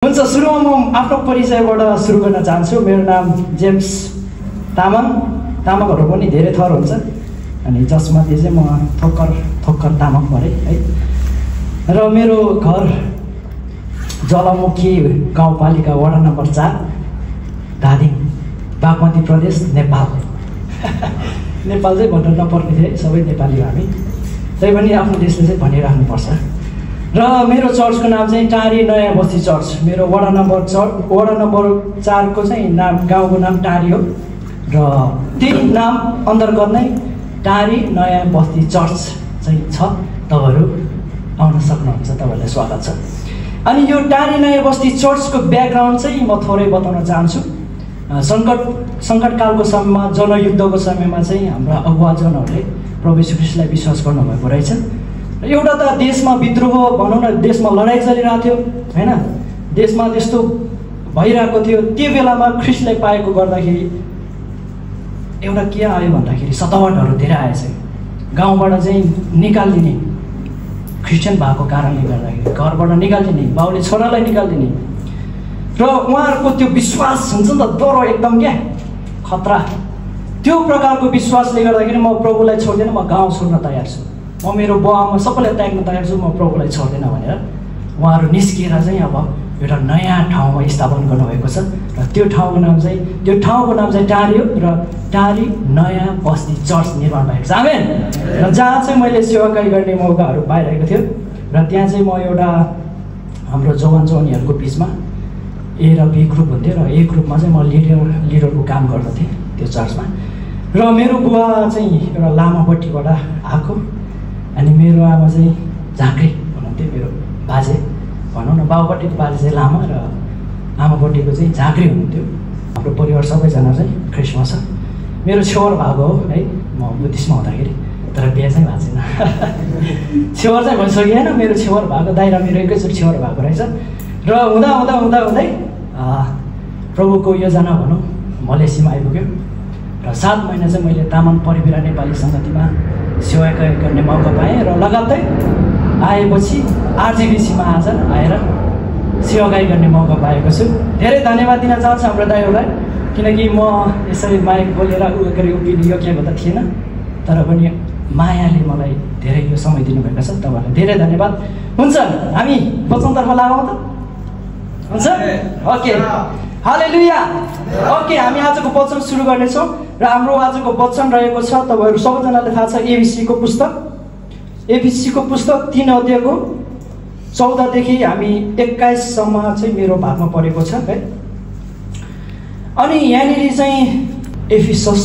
हुन्छ, सुरुमा म आफ्नो परिचयबाट सुरु गर्न चाहन्छु। मेरो नाम जेम्स तामाङहरू पनि धेरै थर हुन्छ, अनि जसमध्ये चाहिँ म थोक्कर तामाङ परेँ है। र मेरो घर जलमुखी गाउँपालिका वडा नम्बर 4 धादिङ, बागमती प्रदेश, नेपाल। नेपाल चाहिँ भन्नु नपर्ने थियो, सबै नेपाली हामी, तै पनि आफ्नो देशले चाहिँ भनिराख्नुपर्छ। र मेरो चर्चको नाम चाहिँ टारी नयाँ बस्ती चर्च। मेरो वडा नम्बर 4 को चाहिँ नाम, गाउँको नाम टारी हो, र त्यही नाम अन्तर्गत नै टारी नयाँ बस्ती चर्च चाहिँ छ। तपाईँहरू आउन सक्नुहुन्छ, तपाईँहरूलाई स्वागत छ। अनि यो टारी नयाँ बस्ती चर्चको ब्याकग्राउन्ड चाहिँ म थोरै बताउन चाहन्छु। सङ्कटकालको समयमा, जनयुद्धको समयमा चाहिँ हाम्रा अगुवाजनहरूले प्रभु यीशु ख्रीष्टलाई विश्वास गर्नुभएको रहेछ। एउटा त देशमा विद्रोह भनौँ न, देशमा लडाइँ चलिरहेको थियो होइन, देशमा त्यस्तो भइरहेको थियो। त्यो बेलामा ख्रीष्टलाई पाएको गर्दाखेरि एउटा के आयो भन्दाखेरि सतावटहरू धेरै आएछ। गाउँबाट चाहिँ निकालिदिने, क्रिस्चियन भएको कारणले गर्दाखेरि घरबाट निकालिदिने, बाउले छोरालाई निकालिदिने, र उहाँहरूको त्यो विश्वास हुन्छ नि त, डरो एकदम क्या खतरा। त्यो प्रकारको विश्वासले गर्दाखेरि म प्रभुलाई छोड्दिनँ, म गाउँ छोड्न तयार छु, म मेरो बुवामा सबैलाई त्याग्न तयार छु, म प्रभुलाई छोड्दिनँ भनेर उहाँहरू निस्किएर चाहिँ अब एउटा नयाँ ठाउँमा स्थापना गर्नुभएको छ। र त्यो ठाउँको नाम चाहिँ टारी हो, र टारी नयाँ बस्ती चर्च निर्माण भएको छ। आमेन। र जहाँ चाहिँ मैले सेवाकाई गर्ने मौकाहरू पाइरहेको थियो, र त्यहाँ चाहिँ म एउटा हाम्रो जवानहरूको बिचमा ए र बी ग्रुप हुन्थ्यो, र ए ग्रुपमा चाहिँ म लिडरको काम गर्दथेँ त्यो चर्चमा। र मेरो बुवा चाहिँ एउटा लामापट्टिबाट आएको, अनि मेरो आमा चाहिँ झाँक्री हुनुहुन्थ्यो, मेरो बाजे भनौँ न, बाबुपट्टिको बाजे चाहिँ लामा र आमापट्टिको चाहिँ झाँक्री हुनुहुन्थ्यो। हाम्रो परिवार सबैजना चाहिँ ख्रिस्टमा छ। मेरो छेवर भएको हो है, म बुद्धिस्टमा हुँदाखेरि, तर बिहा चाहिँ भएको छैन। छेवर चाहिँ भइसकेन, मेरो छेवर भएको दाइ र मेरो एकैचोटि छेवर भएको रहेछ। र हुँदै प्रभुको योजना भनौँ मलेसियामा आइपुग्यो, र 7 महिना चाहिँ मैले तामाङ परिबिरा नेपाली सङ्गतिमा सेवा गर्ने मौका पाएँ। र लगत्तै आएपछि आरजिबिसीमा आज आएर सेवाकाई गर्ने मौका पाएको छु। धेरै धन्यवाद दिन चाहन्छु हाम्रो दाइहरूलाई, किनकि म यसरी माइक बोलेर उभिने योग्यको त थिएन, तर पनि मायाले मलाई धेरै यो समय दिनुभएको छ। तपाईँहरूलाई धेरै धन्यवाद। हुन्छ, हामी वचनतर्फ लागौँ त? हुन्छ, ओके, हालेलुया। ओके, हामी आजको वचन सुरु गर्नेछौँ, र हाम्रो आजको वचन रहेको छ, तपाईँहरू सबैजनाले थाहा छ, एबिसीको पुस्तक 3 अध्यायको 14 देखि हामी 21 सम्म चाहिँ मेरो भागमा परेको छ है। अनि यहाँनिर चाहिँ एफिसस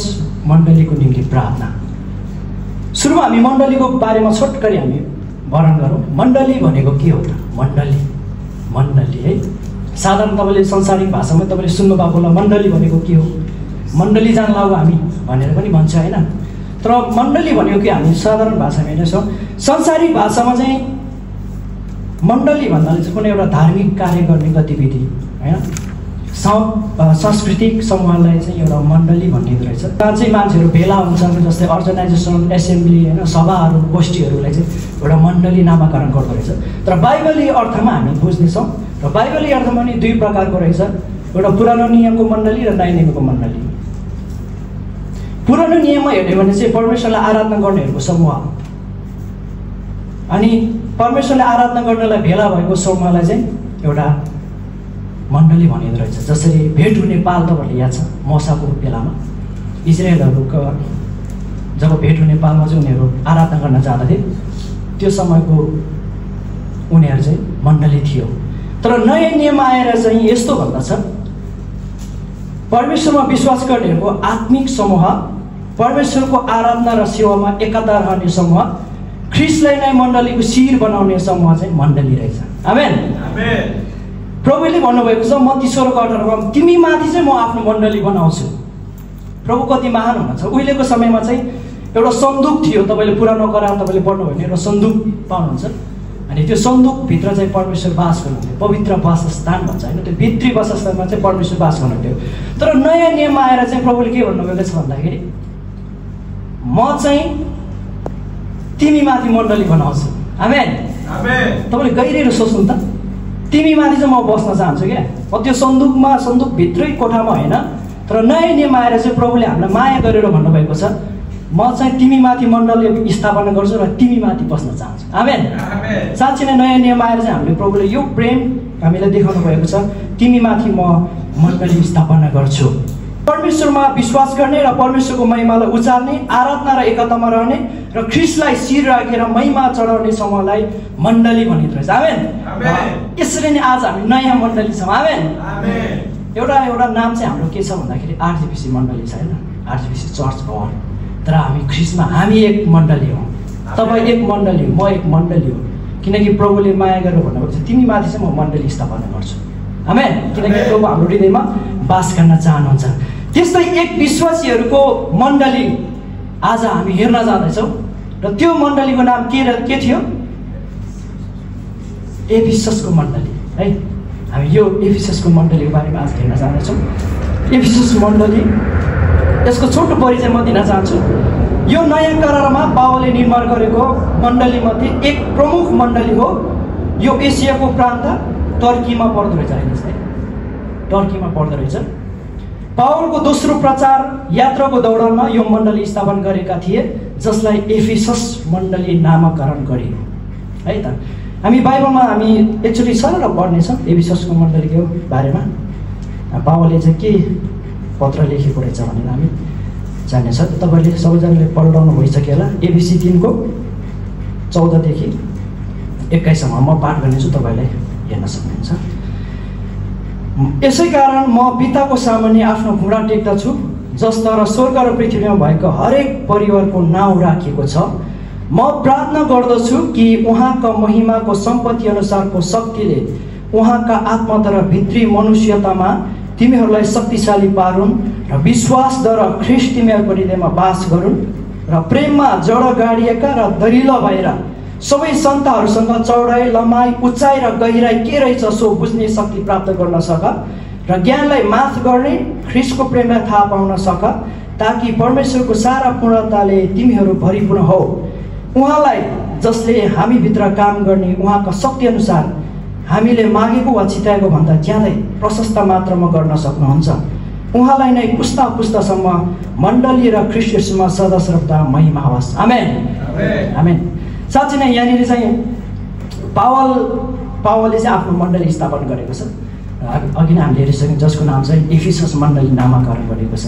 मण्डलीको निम्ति प्रार्थना। सुरुमा हामी मण्डलीको बारेमा छोटकरी हामी वर्णन गरौँ। मण्डली भनेको के हो त? मण्डली है, साधारण तपाईँले संसारिक भाषामा तपाईँले सुन्नुभएको होला, मण्डली भनेको के हो, मण्डली जान्ला हो हामी भनेर पनि भन्छ होइन। तर मण्डली भनेको के, हामी साधारण भाषामा हेर्नेछौँ। संसारिक भाषामा चाहिँ मण्डली भन्नाले चाहिँ कुनै एउटा धार्मिक कार्य गर्ने गतिविधि होइन, सांस्कृतिक समूहलाई चाहिँ एउटा मण्डली भनिँदो रहेछ। त्यहाँ चाहिँ मान्छेहरू भेला हुन्छन्, जस्तै अर्गनाइजेसन, एसेम्ब्ली होइन, सभाहरू, गोष्ठीहरूलाई चाहिँ एउटा मण्डली नामाकरण गर्दो रहेछ। तर बाइबली अर्थमा हामी बुझ्नेछौँ, र बाइबली अर्थमा नि 2 प्रकारको रहेछ, एउटा पुरानो नियमको मण्डली र नयाँ नियमको मण्डली। पुरानो नियममा हेर्ने भने चाहिँ परमेश्वरलाई आराधना गर्नेहरूको समूह, अनि परमेश्वरलाई आराधना गर्नलाई भेला भएको समूहलाई चाहिँ एउटा मण्डली भनिँदो रहेछ। जसरी भेट हुने पाल तपाईँहरूले याद छ, मोसाको बेलामा इजरायलहरूको जब भेट हुने पालमा चाहिँ उनीहरू आराधना गर्न जाँदथे, त्यो समयको उनीहरू चाहिँ मण्डली थियो। तर नयाँ नियममा आएर चाहिँ यस्तो भन्दछ, परमेश्वरमा विश्वास गर्नेहरूको आत्मिक समूह, परमेश्वरको आराधना र सेवामा एकता रहने समूह, ख्रीष्टलाई नै मण्डलीको शिर बनाउने समूह चाहिँ मण्डली रहेछ। आमेन। प्रभुले भन्नुभएको छ मत्ती 16:18मा, तिमी माथि चाहिँ म आफ्नो मण्डली बनाउँछु। प्रभु कति महान हुनुहुन्छ। उहिलेको समयमा चाहिँ एउटा सन्दुक थियो, तपाईँले पुरानो करार तपाईँले पढ्नुभयो भने एउटा सन्दुक पाउनुहुन्छ, अनि त्यो सन्दुकभित्र चाहिँ परमेश्वर बास गर्नुहुन्थ्यो, पवित्र वासस्थान भन्छ होइन, त्यो भित्री वासस्थानमा चाहिँ परमेश्वर बास गर्नुहुन्थ्यो। तर नयाँ नियममा आएर चाहिँ प्रभुले के भन्नुभएको छ भन्दाखेरि, म चाहिँ तिमी माथि मण्डली बनाउँछु। आमेन। तपाईँले गहिरो सोच्नु त, तिमीमाथि चाहिँ म बस्न चाहन्छु क्या। म त्यो सन्दुकभित्रै कोठामा होइन, तर नयाँ नियम आएर चाहिँ प्रभुले हामीलाई माया गरेर भन्नुभएको छ, म चाहिँ तिमीमाथि मण्डली स्थापना गर्छु र तिमीमाथि बस्न चाहन्छु। आमेन। साँच्चै नै नयाँ नियम आएर चाहिँ हामीले प्रभुले यो प्रेम हामीलाई देखाउनु भएको छ, तिमीमाथि म मण्डली स्थापना गर्छु। परमेश्वरमा विश्वास गर्ने र परमेश्वरको महिमालाई उचाल्ने, आराधना र एकतामा रहने र ख्रिस्टलाई शिर राखेर महिमा चढाउने समूहलाई मण्डली भनिँदो रहेछ। आमेन। यसरी नै आज हामी नयाँ मण्डली छौँ। आमेन। एउटा नाम चाहिँ हाम्रो के छ भन्दाखेरि आरजिपिसी मण्डली छ होइन, आरजिपिसी चर्च भवन। तर हामी ख्रिस्टमा हामी एक मण्डली हौँ। तपाईँ एक मण्डली हो, म एक मण्डली हो, किनकि प्रभुले माया गरेर भन्नुभएको छ तिमीमाथि चाहिँ म मण्डली स्थापना गर्छु। आमेन। किनकि प्रभु हाम्रो हृदयमा बास गर्न चाहनुहुन्छ। त्यस्तै एक विश्वासीहरूको मण्डली आज हामी हेर्न जाँदैछौँ र त्यो मण्डलीको नाम के थियो? एफिससको मण्डली है। हामी यो एफिससको मण्डलीको बारेमा आज हेर्न जाँदैछौँ। एफिसस मण्डली, यसको छोटो परिचय म दिन चाहन्छु। यो नयाँ करारमा पावलले निर्माण गरेको मण्डलीमध्ये एक प्रमुख मण्डली हो। यो एसियाको प्रान्त टर्कीमा पर्दो रहेछ। अहिले चाहिँ टर्कीमा पर्दो रहेछ। पावलको दोस्रो प्रचार यात्राको दौरानमा यो मण्डली स्थापना गरेका थिए, जसलाई एफिसस मण्डली नामकरण गरियो है त। हामी बाइबलमा हामी एकचोटि सरल पढ्नेछौँ एफिससको मण्डलीको बारेमा। पावलले चाहिँ के पत्र लेखेको रहेछ भनेर हामी जान्नेछ। तपाईँले सबैजनाले पढाउनु भइसक्यो होला। एफिसी 3को 14 देखि 21 सम्म म पाठ गर्नेछु, तपाईँले हेर्न सक्नुहुन्छ। यसै कारण म पिताको सामुन्ने आफ्नो घुँडा टेक्दछु, जसद्वारा स्वर्ग र पृथ्वीमा भएको हरेक परिवारको नाउँ राखिएको छ। म प्रार्थना गर्दछु कि उहाँका महिमाको सम्पत्ति अनुसारको शक्तिले उहाँका आत्माद्वारा भित्री मनुष्यतामा तिमीहरूलाई शक्तिशाली पारुन् र विश्वासद्वारा ख्रिस्ट तिमीहरूको हृदयमा बास गरून् र प्रेममा जड गाडिएका र दरिलो भएर सबै सन्ताहरूसँग चौडाइ, लम्बाइ, उचाइ र गहिराइ के रहेछ सो बुझ्ने शक्ति प्राप्त गर्न सक र ज्ञानलाई माफ गर्ने ख्रिस्टको प्रेमलाई थाहा पाउन सक, ताकि परमेश्वरको सारा पूर्णताले तिमीहरू भरिपूर्ण हो। उहाँलाई जसले हामीभित्र काम गर्ने उहाँका शक्ति अनुसार हामीले मागेको वा चिताएको भन्दा ज्यादै प्रशस्त मात्रामा गर्न सक्नुहुन्छ। उहाँलाई नै पुस्ता पुस्तासम्म मण्डली र ख्रिस्ट येशूमा सदा सर्वदा महिमा होस्। आमेन। आमेन। साँच्चै नै यहाँनिर चाहिँ पावलले चाहिँ आफ्नो मण्डली स्थापना गरेको छ। अघि नै हामीले हेरिसक्यौँ, जसको नाम चाहिँ एफिसस मण्डली नामकरण गरेको छ।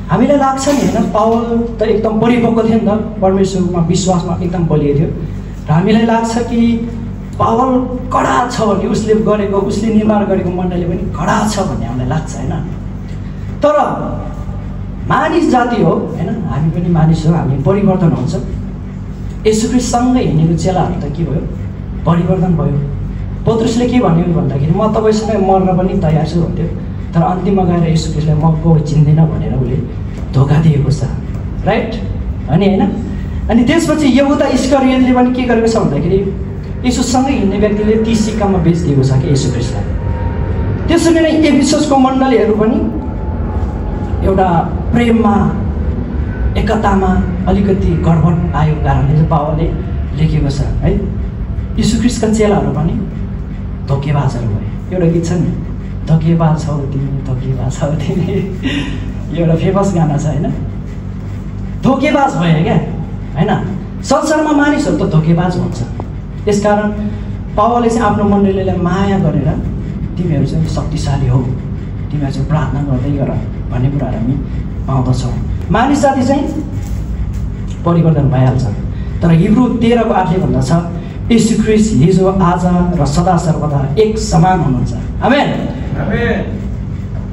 हामीलाई लाग्छ नि होइन, पावल त एकदम परिपक्व थियो नि त, परमेश्वरमा विश्वासमा एकदम बलियो थियो र हामीलाई लाग्छ कि पावल कडा छ भने उसले निर्माण गरेको मण्डली पनि कडा छ भन्ने हामीलाई लाग्छ होइन। तर मानिस जाति हो होइन, हामी पनि मानिस हो, हामी परिवर्तन हुन्छ। येशूख्रिस्टसँगै हिँडेको चेलाहरू त के भयो? परिवर्तन भयो। पत्रुसले के भन्यो भन्दाखेरि म तपाईँसँगै मर्न पनि तयार छु भन्थ्यो, तर अन्तिममा गएर येशूख्रिस्टलाई म को चिन्दिनँ भनेर उसले धोका दिएको छ। राइट अनि होइन। अनि त्यसपछि यहुदा इस्करियोतले पनि के गरेको छ भन्दाखेरि येशूसँगै हिँड्ने व्यक्तिले 30 सिक्कामा बेचिदिएको छ कि येशूख्रिस्टलाई। त्यसरी नै एफिससको मण्डलीहरू पनि एउटा प्रेममा एकतामा अलिकति गडबड आएको कारणले चाहिँ पावलले लेखेको छ है। येशूख्रिस्टका चेलाहरू पनि धोकेबाजहरू भए। एउटा गीत छ नि, धोकेबाज छौ तिमी, धोकेबाज छौ तिमी, एउटा फेमस गाना छ होइन। धोकेबाज भयो क्या होइन। संसारमा मानिसहरू त धोकेबाज हुन्छ। त्यसकारण पावलले चाहिँ आफ्नो मण्डलीलाई माया गरेर तिमीहरू चाहिँ शक्तिशाली हो, तिमीहरू चाहिँ प्रार्थना गर्दै गर भन्ने कुराहरू हामी पाउँदछौँ। मानिस जाति चाहिँ परिवर्तन भइहाल्छ, तर हिब्रू 13को 8ले भन्दछ येशूख्रिस्ट हिजो आज र सदा सर्वदा एक समान हुनुहुन्छ। आमेन।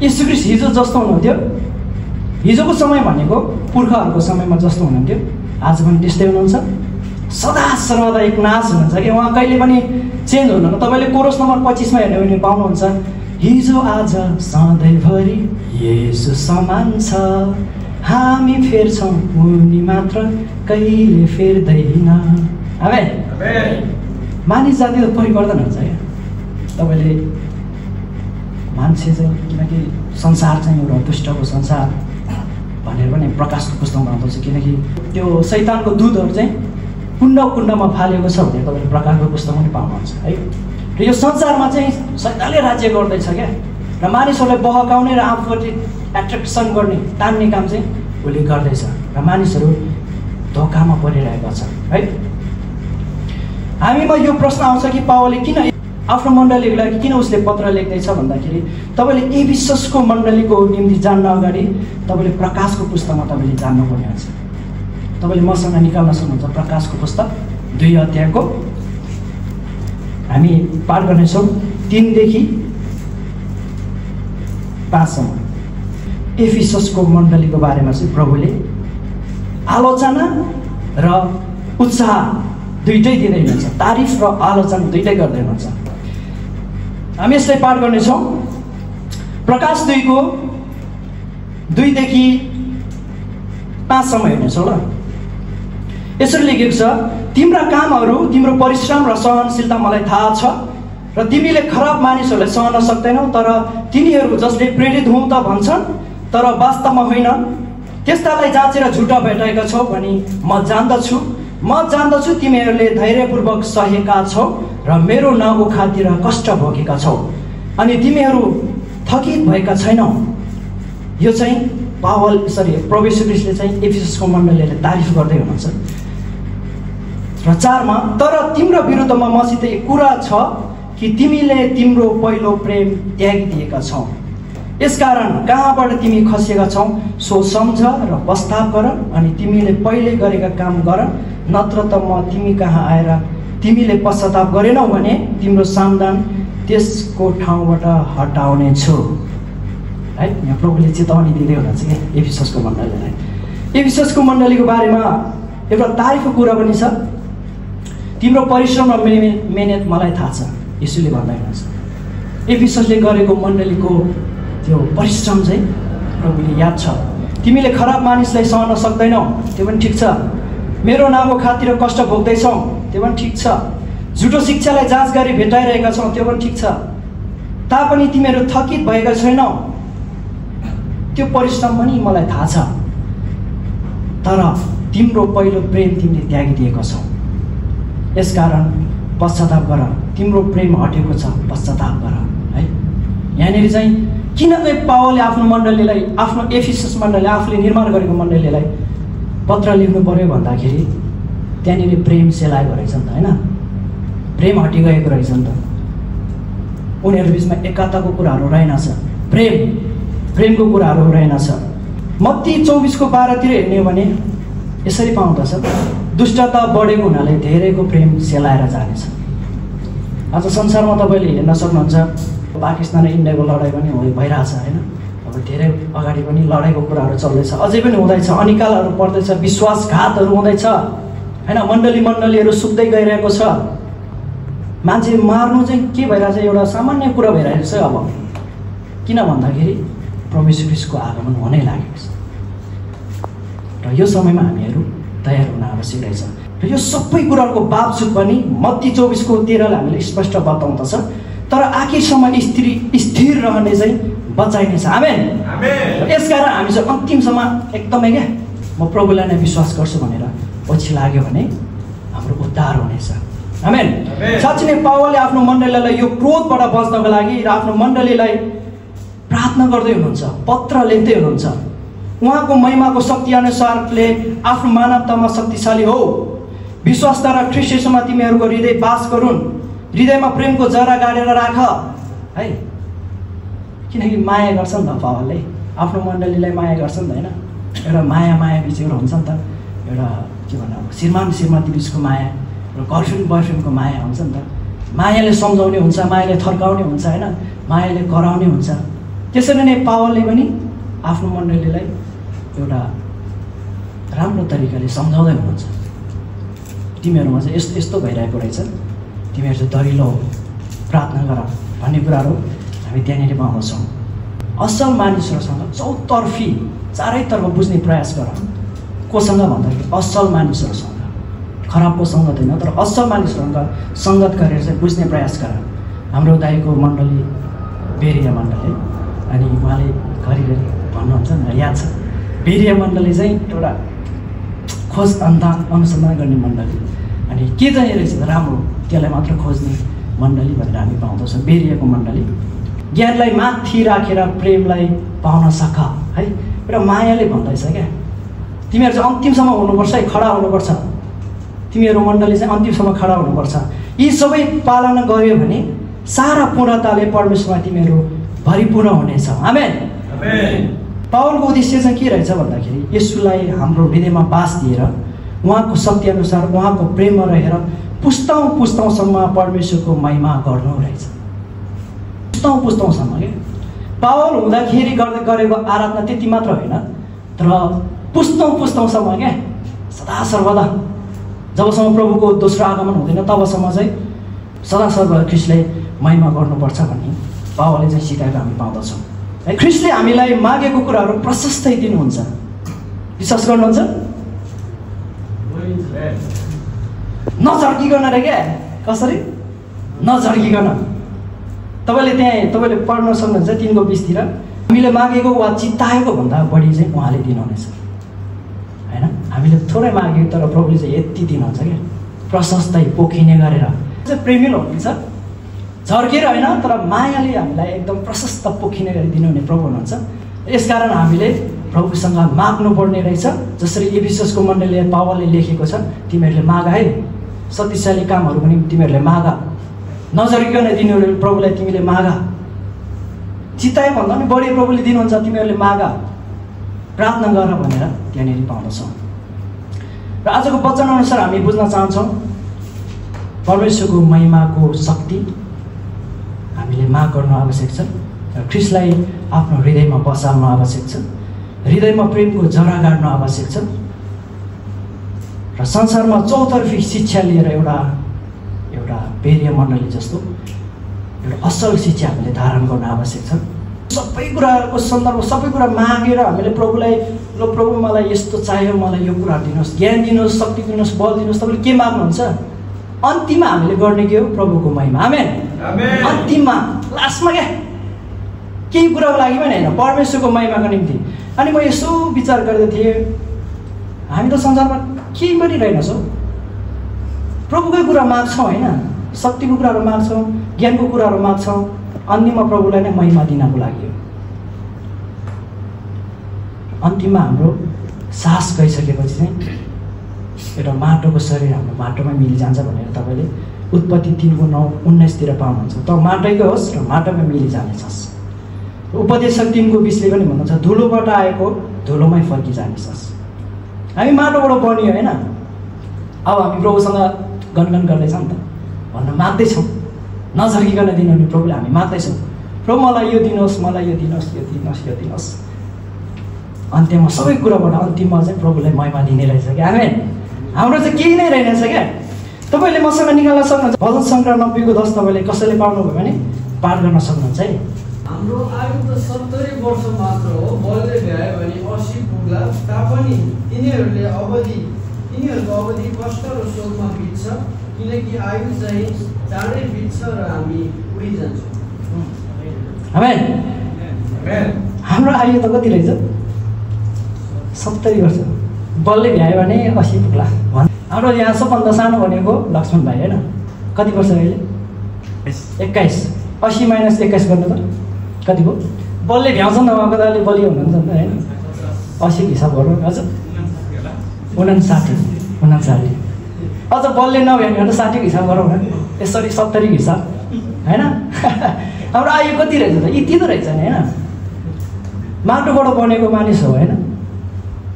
येशूख्रिस्ट हिजो जस्तो हुनुहुन्थ्यो, हिजोको समय भनेको पुर्खाहरूको समयमा जस्तो हुनुहुन्थ्यो, आज पनि त्यस्तै हुनुहुन्छ। सदा सर्वदा एक नाश हुनुहुन्छ कि उहाँ कहिले पनि चेन्ज हुनुहुन्न। तपाईँले कोरस नम्बर 25मा हेर्नु भने पाउनुहुन्छ, हिजो आज सधैँभरि येशू समान छ, हामी फेर्छौँ उनी मात्र कहिले फेर्दैन। आमेन। मानिस जाति परिवर्तन हुन्छ क्या। तपाईँले मान्छे चाहिँ किनकि संसार चाहिँ एउटा दुष्टको संसार भनेर पनि प्रकाशको पुस्तकमा आउँछ, किनकि त्यो शैतानको दूतहरू चाहिँ कुण्डमा फालेको छ भनेर तपाईँले प्रकाशको पुस्तकमा पनि पाउनुहुन्छ है। र यो संसारमा चाहिँ शैतानले राज्य गर्दैछ क्या। र मानिसहरूलाई बहकाउने र आफूपट्टि एट्र्याक्सन गर्ने तान्ने काम चाहिँ उसले गर्दैछ र मानिसहरू धोकामा परिरहेका छन् है। हामीमा यो प्रश्न आउँछ कि पावलले किन आफ्नो मण्डलीको लागि किन उसले पत्र लेख्दैछ भन्दाखेरि तपाईले एफिससको मण्डलीको निम्ति जान्न अगाडि तपाईले प्रकाशको पुस्तकमा तपाईले जान्नुपर्ने हुन्छ। तपाईले मसँग निकाल्न सक्नुहुन्छ प्रकाशको पुस्तक 2 अध्यायको हामी पाठ गर्नेछौँ 3 देखि 5 सम्म। एफिससको मण्डलीको बारेमा चाहिँ प्रभुले आलोचना र उत्साह दुईटै दिँदै हुनुहुन्छ, तारिफ र आलोचना दुईटै गर्दै हुनुहुन्छ। हामी यसलाई पाठ गर्नेछौँ प्रकाश 2 को 2 देखि 5 सम्म हेर्नेछौँ ल। यसरी लेखेको छ, तिम्रा कामहरू, तिम्रो परिश्रम र सहनशीलता मलाई थाहा छ र तिमीले खराब मानिसहरूलाई सहन सक्दैनौ, तर तिनीहरू जसले प्रेरित हुँ त भन्छन् तर वास्तवमा होइनन्, त्यस्तालाई जाँचेर झुटा भेटाएका छौ भनी म जान्दछु तिमीहरूले धैर्यपूर्वक सहेका छौ र मेरो नाउँको खातिर कष्ट भोगेका छौ अनि तिमीहरू थकित भएका छैनौ। यो चाहिँ प्रभु येशू ख्रीष्टले चाहिँ एफिससको मण्डलीलाई तारिफ गर्दै हुनुहुन्छ। र 4 मा, तर तिम्रो विरुद्धमा मसित एक कुरा छ कि तिमीले तिम्रो पहिलो प्रेम त्यागिदिएका छौ। यसकारण कहाँबाट तिमी खसेका छौ सो सम्झ र पश्चाताप गर अनि तिमीले पहिले गरेका काम गर, नत्र त म तिमी कहाँ आएर तिमीले पश्चाताप गरेनौ भने तिम्रो सामदान त्यसको ठाउँबाट हटाउने छु है। यहाँ प्रभुले चेतावनी दिँदै हुनुहुन्छ कि एफिससको मण्डलीलाई। एफिससको मण्डलीको बारेमा एउटा तारिफको कुरा पनि छ, तिम्रो परिश्रम र मेहनत मलाई थाहा छ यसुले भन्दै हुनुहुन्छ। एफिससले गरेको मण्डलीको त्यो परिश्रम चाहिँ प्रभुले याद छ। तिमीले खराब मानिसलाई सहन सक्दैनौ, त्यो पनि ठिक छ। मेरो नामको खातिर कष्ट भोग्दैछौ, त्यो पनि ठिक छ। झुटो शिक्षालाई जाँच गरी भेटाइरहेका छौ, त्यो पनि ठिक छ। तापनि तिमीहरू थकित भएका छैनौ, त्यो परिश्रम पनि मलाई थाहा छ। तर तिम्रो पहिलो प्रेम तिमीले त्यागिदिएको छौ। यसकारण पश्चाताप गर, तिम्रो प्रेम हटेको छ, पश्चाताप गर है। यहाँनिर चाहिँ किन चाहिँ पावलले आफ्नो मण्डलीलाई, आफ्नो एफिसस मण्डली आफूले निर्माण गरेको मण्डलीलाई पत्र लेख्नु पर्यो भन्दाखेरि त्यहाँनिर प्रेम सेलाएको रहेछ नि त होइन, प्रेम हटिगएको रहेछ नि त। उनीहरू बिचमा एकताको कुराहरू रहेनछ, प्रेमको कुराहरू रहेनछ। मत्ती 24 को 12 हेर्ने हो भने यसरी पाउँदछ, दुष्टता बढेको हुनाले धेरैको प्रेम सेलाएर जानेछ। आज संसारमा तपाईँले हेर्न सक्नुहुन्छ पाकिस्तान र इन्डियाको लडाइँ पनि भइरहेछ होइन। अब धेरै अगाडि पनि लडाइँको कुराहरू चल्दैछ, अझै पनि हुँदैछ, अनिकालहरू पर्दैछ, विश्वासघातहरू हुँदैछ होइन। मण्डलीहरू सुक्दै गइरहेको छ। मान्छे मार्नु चाहिँ के भइरहेछ, एउटा सामान्य कुरा भइरहेको छ। अब किन भन्दाखेरि प्रभु येशू ख्रीष्टको आगमन हुनै लागेको छ र यो समयमा हामीहरू तयार हुन आवश्यक रहेछ। र यो सबै कुराहरूको बावजुद पनि मत्ती 24 को 13 हामीले स्पष्ट बताउँदछ, तर आखिरसम्म स्थिर रहने चाहिँ बचाइनेछ। आमेन। यसकारण हामी चाहिँ अन्तिमसम्म एकदमै क्या म प्रभुलाई नै विश्वास गर्छु भनेर पछि लाग्यो भने हाम्रो उद्धार हुनेछ। आमेन। साँच्चै नै पावलले आफ्नो मण्डलीलाई यो क्रोधबाट बच्नको लागि र आफ्नो मण्डलीलाई प्रार्थना गर्दै हुनुहुन्छ, पत्र लेख्दै हुनुहुन्छ। उहाँको महिमाको शक्ति अनुसारले आफ्नो मानवतामा शक्तिशाली हो, विश्वासद्वारा ख्रीष्ट येशूमा तिमीहरूको हृदय बास गरून्, हृदयमा प्रेमको जरा गाडेर राख है। किनकि माया गर्छ नि त पावलले, आफ्नो मण्डलीलाई माया गर्छ नि त होइन। एउटा माया बिचको हुन्छ नि त, एउटा के भन्नु अब श्रीमती बिचको माया र गर्लफ्रेन्ड बोयफ्रेन्डको माया हुन्छ नि त। मायाले सम्झाउने हुन्छ, मायाले थर्काउने हुन्छ होइन, मायाले कराउने हुन्छ। त्यसरी नै पावलले पनि आफ्नो मण्डलीलाई एउटा राम्रो तरिकाले सम्झाउँदै हुनुहुन्छ। तिमीहरूमा चाहिँ यस्तो यस्तो भइरहेको रहेछ, तिमीहरू चाहिँ दरिलो प्रार्थना गर भन्ने कुराहरू हामी त्यहाँनिर पाउँछौँ। असल मानिसहरूसँग चौतर्फी चारैतर्फ बुझ्ने प्रयास गर। कोसँग भन्दाखेरि असल मानिसहरूसँग, खराबको सङ्गत होइन, तर असल मानिसहरूसँग सङ्गत गरेर चाहिँ बुझ्ने प्रयास गर। हाम्रो दाइको मण्डली बेरिया मण्डली, अनि उहाँले घरिघरि भन्नुहुन्छ नि याद छ, बेरिया मण्डली चाहिँ एउटा खोज अनुसन्धान गर्ने मण्डली। अनि के चाहिँ रहेछ राम्रो त्यसलाई मात्र खोज्ने, मण्डली भनेर हामी पाउँदछौँ, बेरियाको मण्डली। ज्ञानलाई माथि राखेर प्रेमलाई पाउन सक है, एउटा मायाले भन्दैछ क्या, तिमीहरू चाहिँ अन्तिमसम्म हुनुपर्छ है, खडा हुनुपर्छ, तिमीहरू मण्डली चाहिँ अन्तिमसम्म खडा हुनुपर्छ। यी सबै पालना गर्यो भने सारा पूर्णताले परमेश्वरमा तिमीहरू भरिपूर्ण हुनेछौ। आमेन। पावलको उद्देश्य चाहिँ के रहेछ भन्दाखेरि येशूलाई हाम्रो हृदयमा बास दिएर उहाँको शक्ति अनुसार उहाँको प्रेममा रहेर पुस्तौँ पुस्तौँसम्म परमेश्वरको महिमा गर्नु रहेछ। पुस्तौँ पुस्तौँसम्म क्या पावल हुँदाखेरि गरेको आराधना त्यति मात्र होइन, तर पुस्तौँ पुस्तौँसम्म क्या सदा सर्वदा जबसम्म प्रभुको दोस्रो आगमन हुँदैन तबसम्म चाहिँ सदा सर्वदा ख्रिस्टले महिमा गर्नुपर्छ भन्ने पावलले चाहिँ सिकाएको हामी पाउँदछौँ है। ख्रिस्टले हामीलाई मागेको कुराहरू प्रशस्तै दिनुहुन्छ। विश्वास गर्नुहुन्छ? नझर्किकन रे क्या, कसरी नझर्किकन। तपाईँले पढ्न सक्नुहुन्छ 3:20 हामीले मागेको वा चित्ताएको भन्दा बढी चाहिँ उहाँले दिनुहुनेछ होइन। हामीले थोरै माग्यो तर प्रभुले चाहिँ यति दिनुहुन्छ क्या, प्रशस्तै पोखिने गरेर चाहिँ प्रेमिलो हुनुहुन्छ, झर्केर होइन तर मायाले हामीलाई एकदम प्रशस्त पोखिने गरी दिनुहुने प्रभु हुनुहुन्छ। यसकारण हामीले प्रभुसँग माग्नुपर्ने रहेछ। जसरी एफिससको मण्डलीले पावलले लेखेको छ, तिमीहरूले माग है, शक्तिशाली कामहरू पनि तिमीहरूले माग, नजरिकन दिनुहुने प्रभुलाई तिमीले माग, चिताए भन्दा पनि बढी प्रभुले दिनुहुन्छ, तिमीहरूले माग, प्रार्थना गर भनेर त्यहाँनिर पाउँदछौँ। र आजको वचन अनुसार हामी बुझ्न चाहन्छौँ परमेश्वरको महिमाको शक्ति हामीले माग गर्नु आवश्यक छ र ख्रिस्टलाई आफ्नो हृदयमा बसाल्नु आवश्यक छ, हृदयमा प्रेमको जरा गाड्नु आवश्यक छ र संसारमा चौतर्फी शिक्षा लिएर एउटा बेरिया मण्डली जस्तो एउटा असल शिक्षा हामीले धारण गर्न आवश्यक छ। सबै कुराहरूको सन्दर्भ सबै कुरा मागेर हामीले प्रभुलाई ल प्रभु मलाई यस्तो चाहियो, मलाई यो कुरा दिनुहोस्, ज्ञान दिनुहोस्, शक्ति दिनुहोस्, बल दिनुहोस्, तपाईँले के माग्नुहुन्छ? अन्तिममा हामीले गर्ने के हो? प्रभुको महिमा। आमेन। अन्तिममा लास्टमा क्या केही कुराको लागि पनि होइन, परमेश्वरको महिमाको निम्ति। अनि म यसो विचार गर्दै थिएँ, हामी त संसारमा केही पनि रहेनछौँ, प्रभुकै कुरा माग्छौँ होइन, शक्तिको कुराहरू माग्छौँ, ज्ञानको कुराहरू माग्छौँ, अन्तिममा प्रभुलाई नै महिमा दिनको लागि हो। अन्तिममा हाम्रो सास गइसकेपछि चाहिँ एउटा माटोको शरीर हाम्रो माटोमै मिलिजान्छ भनेर तपाईँले उत्पत्ति 3:9-19 पाउनुहुन्छ। त माटैकै होस् र माटोमै मिलिजानेछस्। उपदेशक 3:20 पनि भन्नुहुन्छ धुलोबाट आएको धुलोमै फर्किजानेछस्। हामी माटोबाट बनियो होइन, अब हामी प्रभुसँग गनगन गर्दैछौँ नि त, भन्न माग्दैछौँ, नझर्किकन दिनुहुने प्रभुले हामी माग्दैछौँ, प्रभु मलाई यो दिनुहोस्, मलाई यो दिनुहोस्, यो दिनुहोस्, यो दिनुहोस्। अन्त्यमा सबै कुराबाट अन्तिममा चाहिँ प्रभुलाई महिमा दिने रहेछ क्या। आमेन। हाम्रो चाहिँ केही नै रहेनछ क्या। तपाईँले मसँग निकाल्न सक्नुहुन्छ भजन सङ्ग्रह 90:10 तपाईँले कसैले पाउनुभयो भने पाठ गर्न सक्नुहुन्छ है। हाम्रो आयु त 70 वर्ष मात्र हो, बलले भ्यायो भने 80 पुग्ला तापनि तिनीहरूको अवधि कष्ट र शोकमा बित्छ, किनकि आयु चाहिँ चाँडै बित्छ र हामी उडिजान्छौँ। आमेन। हाम्रो आयु त कति रहेछ? 70 वर्ष। बलले भ्यायो भने 80 पुग्ला। हाम्रो यहाँ सबभन्दा सानो भनेको लक्ष्मण भाइ होइन, कति वर्ष अहिले? 21। 80 - 21 गर्नु त कति भयो? बलले भ्याउँछ नि उहाँको त अलिक बलियो हुनुहुन्छ नि त होइन, 80 हिसाब गरौँ। हजुर 59। अझ बलले नभ्याउने भने 60 हिसाब गरौँ न, यसरी 70 हिसाब होइन। हाम्रो आयु कति रहेछ त? यति त रहेछ नि होइन, माटोबाट बनेको मानिस हो होइन।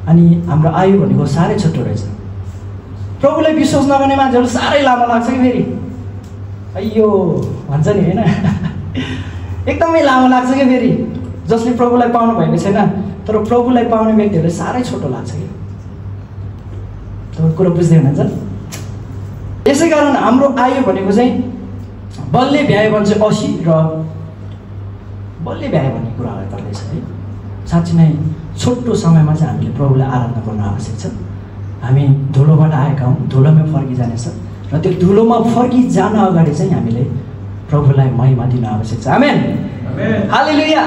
अनि हाम्रो आयु भनेको साह्रै छोटो रहेछ। प्रभुलाई विश्वास नगर्ने मान्छेहरू साह्रै लामो लाग्छ कि फेरि, अಯ್यो भन्छ नि होइन, एकदमै लामो लाग्छ कि फेरि। जसले प्रभुलाई पाउनु भएको छैन तर प्रभुलाई पाउने व्यक्तिहरूले साह्रै छोटो लाग्छ कि। तपाईँ कुरा बुझ्दै हुनुहुन्छ? यसै कारण हाम्रो आयु भनेको चाहिँ बलले भ्यायो भने चाहिँ 80 र बलले भ्यायो भन्ने कुराहरू गर्दैछ है। साँच्चै नै छोटो समयमा चाहिँ हामीले प्रभुलाई आराधना गर्न आवश्यक छ। हामी धुलोबाट आएका हौँ, धुलोमै फर्किजानेछ र त्यो धुलोमा फर्किजान अगाडि चाहिँ हामीले प्रभुलाई महिमा दिन आवश्यक छ। आमेन। हालेलुया।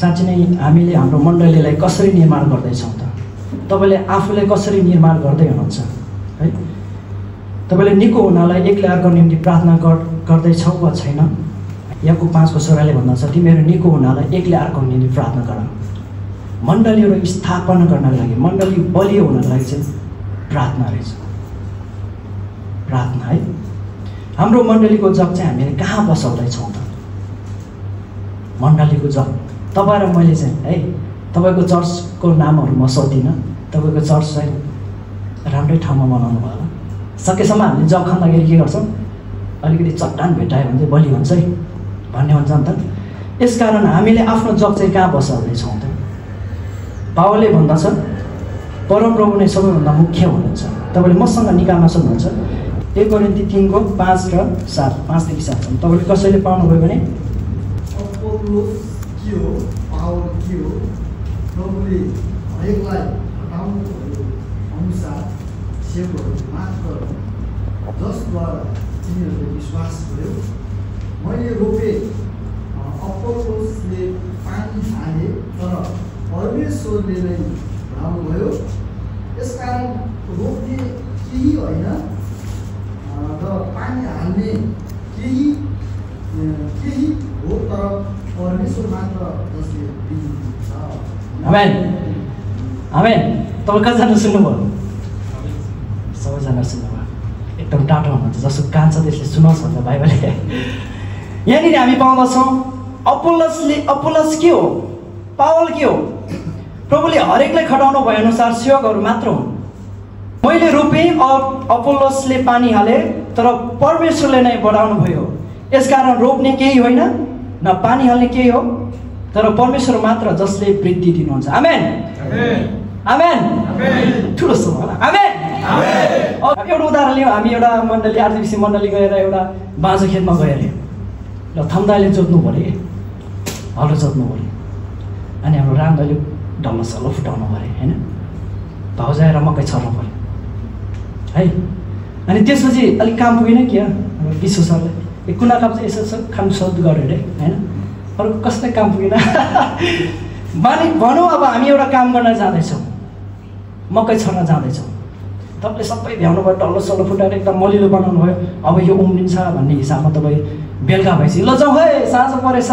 साँच्चै नै हामीले हाम्रो मण्डलीलाई कसरी निर्माण गर्दैछौँ त? तपाईँले आफूलाई कसरी निर्माण गर्दै हुनुहुन्छ है? तपाईँले निको हुनलाई एक्लै अर्को निम्ति प्रार्थना गर्दैछौ वा छैन? याकुब 5 16 भन्दछ तिमीहरू निको हुनलाई एक्लै अर्को निम्ति प्रार्थना गर। मण्डलीहरू स्थापना गर्नको लागि, मण्डली बलियो हुनको लागि चाहिँ प्रार्थना रहेछ। प्रार्थना है। हाम्रो मण्डलीको जग चाहिँ हामीले कहाँ बसाउँदैछौँ त? मण्डलीको जग तपाईँ र मैले चाहिँ है, तपाईँको चर्चको नामहरू म सोध्दिनँ, तपाईँको चर्च चाहिँ राम्रै ठाउँमा बनाउनु भयो होला। सकेसम्म हामीले जग खन्दाखेरि के गर्छौँ? अलिकति चट्टान भेटायो भने चाहिँ बलियो हुन्छ है भन्ने हुन्छ नि त। यसकारण हामीले आफ्नो जग चाहिँ कहाँ बसाउँदैछौँ त? पावलले भन्दछ परमप्रभु नै सबैभन्दा मुख्य हुनुहुन्छ। तपाईँले मसँग निकाल्न सक्नुहुन्छ 1 कोरिन्थी 3:5 र 7, 5 देखि 7 सम्म। तपाईँले कसैले पाउनुभयो भने अपोलोस के हो, पावल के हो, प्रभुले हरेकलाई हटाउनु अनुसार सेवकहरू मात्र जसद्वारा तिनीहरूले विश्वास गर्यो। मैले रोपे, अपोलोसले पानी हाले, तर परमेश्वरले नै बढाउनुभयो। यसकारण रोप्ने केही होइन र पानी हाल्ने केही हो, तर परमेश्वर मात्र जसले दिनुहुन्छ। आमेन आमेन। तपाईँ कतिजना सुन्नुभयो? सबैजना सुन्नुभयो। एकदम टाढो हुनुहुन्छ, जसको कान छ त्यसले सुनोस् भन्छ बाइबलले। यहाँनिर हामी पाउँदछौँ अपोलोस के हो, पावल के हो? प्रभुले हरेकलाई खटाउनु भए अनुसार सेवकहरू मात्र हुन्। मैले रोपेँ, अपोलोसले पानी हाले, तर परमेश्वरले नै बढाउनु भयो। यसकारण रोप्ने केही होइन, न पानी हाल्ने केही हो, तर परमेश्वर मात्र जसले वृद्धि दिनुहुन्छ। आमेन आमेन। ठुलो सुन आमेन। एउटा उदाहरण लियौँ। हामी एउटा मण्डली, आरजिबिसी मण्डली गएर एउटा बाँझो खेतमा गयो अरे। ल थम्दाले जोत्नु पऱ्यो, हलो जोत्नु पऱ्यो, अनि हाम्रो रामदाले डल्लो सल्लो फुटाउनु पऱ्यो होइन, भाउजाएर मकै छर्नु पऱ्यो है। अनि त्यसपछि अलिक काम पुगेन क्या विश्व सरले, कुना काम चाहिँ यसो खानु सोध गऱ्यो अरे होइन, अरू कसले काम पुगेन। भनौँ अब हामी एउटा काम गर्न जाँदैछौँ, मकै छर्न जाँदैछौँ, तपाईँले सबै भ्याउनु भयो, डल्लो सल्लो फुटाएर एकदम मलिलो बनाउनु भयो। अब यो उम्रिन्छ भन्ने हिसाबमा तपाईँ बेलुका भएपछि ल जाउँ है साँझ परेछ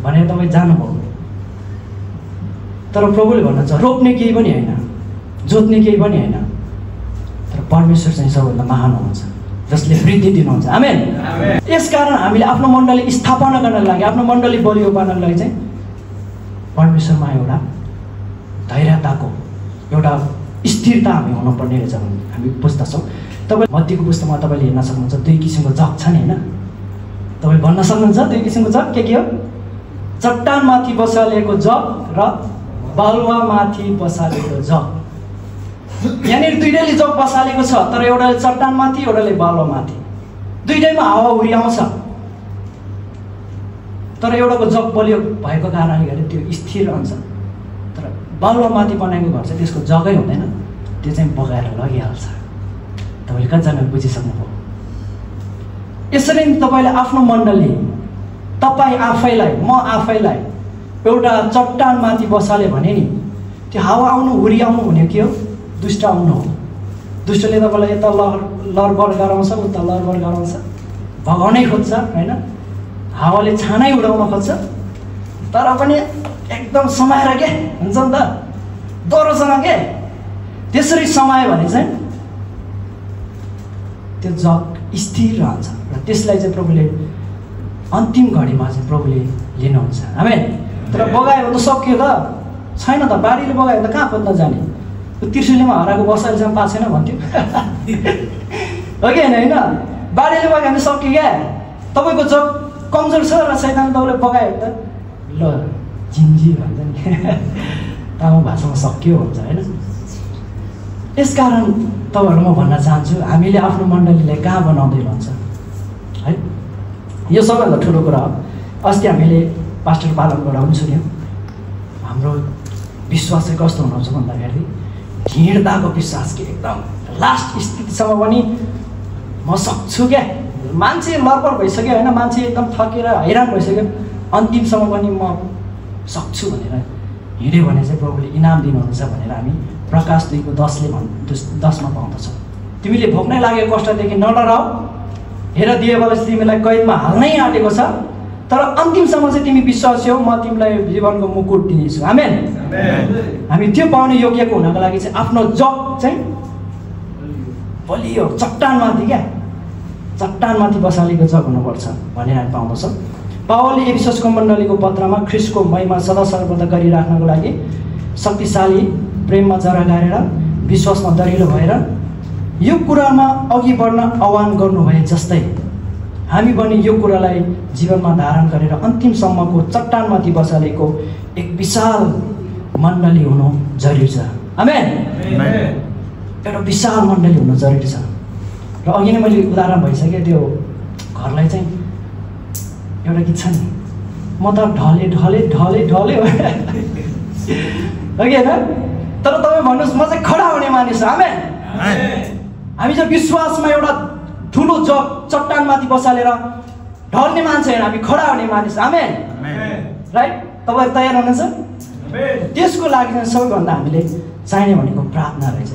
भनेर तपाईँ जानुभयो। तर प्रभुले भन्नुहुन्छ रोप्ने केही पनि होइन, जोत्ने केही पनि होइन, तर परमेश्वर चाहिँ सबैभन्दा महान हुनुहुन्छ जसले वृद्धि दिनुहुन्छ। आमेन। यसकारण हामीले आफ्नो मण्डली स्थापना गर्नको लागि, आफ्नो मण्डली बलियो पार्नको लागि चाहिँ परमेश्वरमा एउटा धैर्यताको, एउटा स्थिरता हामी हुनुपर्ने रहेछ भने हामी बुझ्दछौँ। तपाईँ मत्तीको पुस्तकमा तपाईँले हेर्न सक्नुहुन्छ 2 किसिमको जग छ नि होइन। तपाईँ भन्न सक्नुहुन्छ 2 किसिमको जग के हो? चट्टानमाथि बसालिएको जग र बालुवामाथि बसालेको जग। यहाँनिर दुईटैले जग बसालेको छ, तर एउटाले चट्टानमाथि, एउटाले बालुवामाथि। दुईटैमा हावाहुरी आउँछ, तर एउटाको जग बलियो भएको कारणले गर्दा त्यो स्थिर रहन्छ। तर बालुवामाथि बनाएको घर चाहिँ त्यसको जगै हुँदैन, त्यो चाहिँ बगाएर लगिहाल्छ। तपाईँले कतिजना बुझिसक्नुभयो? यसरी नै तपाईँले आफ्नो मण्डली, तपाईँ आफैलाई, म आफैलाई एउटा चट्टानमाथि बसाले भने नि त्यो हावा आउनु, हुरी आउनु हुने के हो? दुष्ट आउनु हो। दुष्टले तपाईँलाई यता लरबर गराउँछ, उता लरबर गराउँछ, भगाउनै खोज्छ होइन, हावाले छानै उडाउन खोज्छ। तर पनि एकदम समाएर के हुन्छ नि त, दोहोरोसँग के त्यसरी समायो भने चाहिँ त्यो जग स्थिर रहन्छ र त्यसलाई चाहिँ प्रभुले अन्तिम घडीमा चाहिँ प्रभुले लिनुहुन्छ। आमेन। तर बगायो भने त सक्यो त छैन त, बाढीले बगायो भने त कहाँ खोज्न जाने? त्रिशुलीमा हराएको बसाइलेसम्म पाएको छैन भन्थ्यो हो कि होइन? बाढीले बगायो भने सक्यो क्या। तपाईँको जग कमजोर छ र सैतानले तपाईँले बगायो भने त ल जिन्जी भन्छ नि तामाङ भाषामा सक्यो भन्छ होइन। यसकारण तपाईँहरू म भन्न चाहन्छु हामीले आफ्नो मण्डलीलाई कहाँ बनाउँदै भन्छ है, यो सबैभन्दा ठुलो कुरा हो। अस्ति हामीले पास्टर पालनबाट पनि सुन्यौँ, हाम्रो विश्वास चाहिँ कस्तो हुनुहुन्छ भन्दाखेरि ढिँडताको विश्वास कि एकदम लास्ट स्थितिसम्म पनि म सक्छु क्या। मान्छे लरपर भइसक्यो होइन, मान्छे एकदम थकेर हैरान भइसक्यो, अन्तिमसम्म पनि म सक्छु भनेर हिँड्यो भने चाहिँ प्रभुले इनाम दिनुहुन्छ भनेर हामी प्रकाश 2:10 मा पाउँदछौँ। तिमीले भोग्नै लागेको कष्टदेखि नडराऊ, हेर दिएबल तिमीलाई कैदमा हाल्नै आँटेको छ, तर अन्तिमसम्म चाहिँ तिमी विश्वासी हौ, म तिमीलाई जीवनको मुकुट दिनेछु। आमेन। हामी त्यो पाउने योग्यको हुनको लागि चाहिँ आफ्नो जग चाहिँ बलियो चट्टानमाथि क्या चट्टानमाथि बसालेको जग हुनुपर्छ भनेर हामी पाउँदछौँ। पावलले एफिससको मण्डलीको पत्रमा ख्रिस्टको महिमा सदा सर्वदा गरिराख्नको लागि शक्तिशाली प्रेममा जरा गारेर विश्वासमा दरिलो भएर यो कुरामा अघि बढ्न आह्वान गर्नुभए जस्तै हामी पनि यो कुरालाई जीवनमा धारण गरेर अन्तिमसम्मको चट्टानमाथि बसालेको एक विशाल मण्डली हुनु जरुरी छ। आमेन। एउटा विशाल मण्डली हुनु जरुरी छ। र अघि नै मैले उदाहरण भइसकेँ, त्यो घरलाई चाहिँ एउटा गीत छ नि, म त ढले ढले ढले ढले अघि होइन, तर तपाईँ भन्नुहोस् म चाहिँ खडा हुने मानिस। आमेन। हामी चाहिँ विश्वासमा एउटा ठुलो चट्टानमाथि बसालेर ढल्ने मान्छे होइन, हामी खडा हुने मानिस। आमेन। राइट। तपाईँहरू तयार हुनुहुन्छ? त्यसको लागि चाहिँ सबैभन्दा हामीले चाहिने भनेको प्रार्थना रहेछ।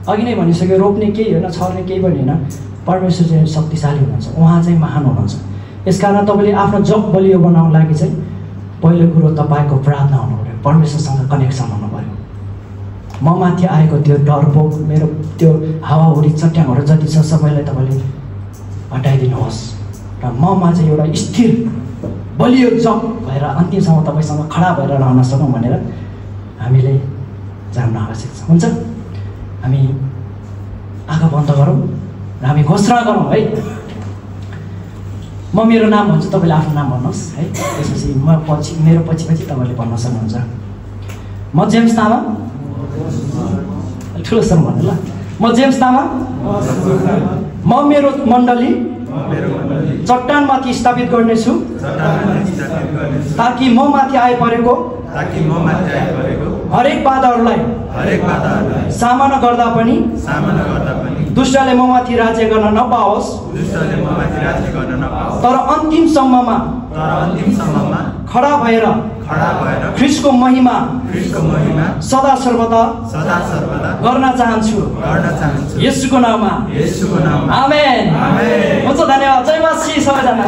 अघि नै भनिसक्यो, रोप्ने केही होइन, छर्ने केही पनि होइन, परमेश्वर चाहिँ शक्तिशाली हुनुहुन्छ, उहाँ चाहिँ महान हुनुहुन्छ। यसकारण तपाईँले आफ्नो जग बलियो बनाउनको लागि चाहिँ पहिलो कुरो तपाईँको प्रार्थना हुनु पऱ्यो, परमेश्वरसँग कनेक्सन हुनु पऱ्यो। म माथि आएको त्यो डरपोक, मेरो त्यो हावाहुरी चट्याङहरू जति छ सबैलाई तपाईँले हटाइदिनुहोस् र ममा चाहिँ एउटा स्थिर बलियो जग भएर अन्तिमसम्म तपाईँसँग खडा भएर रहन सकौँ भनेर हामीले जान्न आवश्यक छ। हुन्छ, हामी आँखा बन्द गरौँ र हामी घोषणा गरौँ है। म मेरो नाम भन्छु, तपाईँले आफ्नो नाम भन्नुहोस् है। त्यसपछि मेरो पछि तपाईँले भन्न सक्नुहुन्छ। म जेम्स तामाङ, ठुलो स्वर भन्नु ल। म जेम्स तामाङ, म मेरो मण्डली चट्टानमाथि स्थापित गर्नेछु ताकि म माथि आइपरेको हरेक बाधाहरूलाई सामना गर्दा पनि दुष्टले म माथि राज्य गर्न नपाओस्, तर अन्तिमसम्ममा खडा भएर ख्रिस्टको महिमा सदा सर्वदा गर्न चाहन्छु येशूको नाममा। आमेन। हुन्छ, धन्यवाद। जय मसीह सबैजना।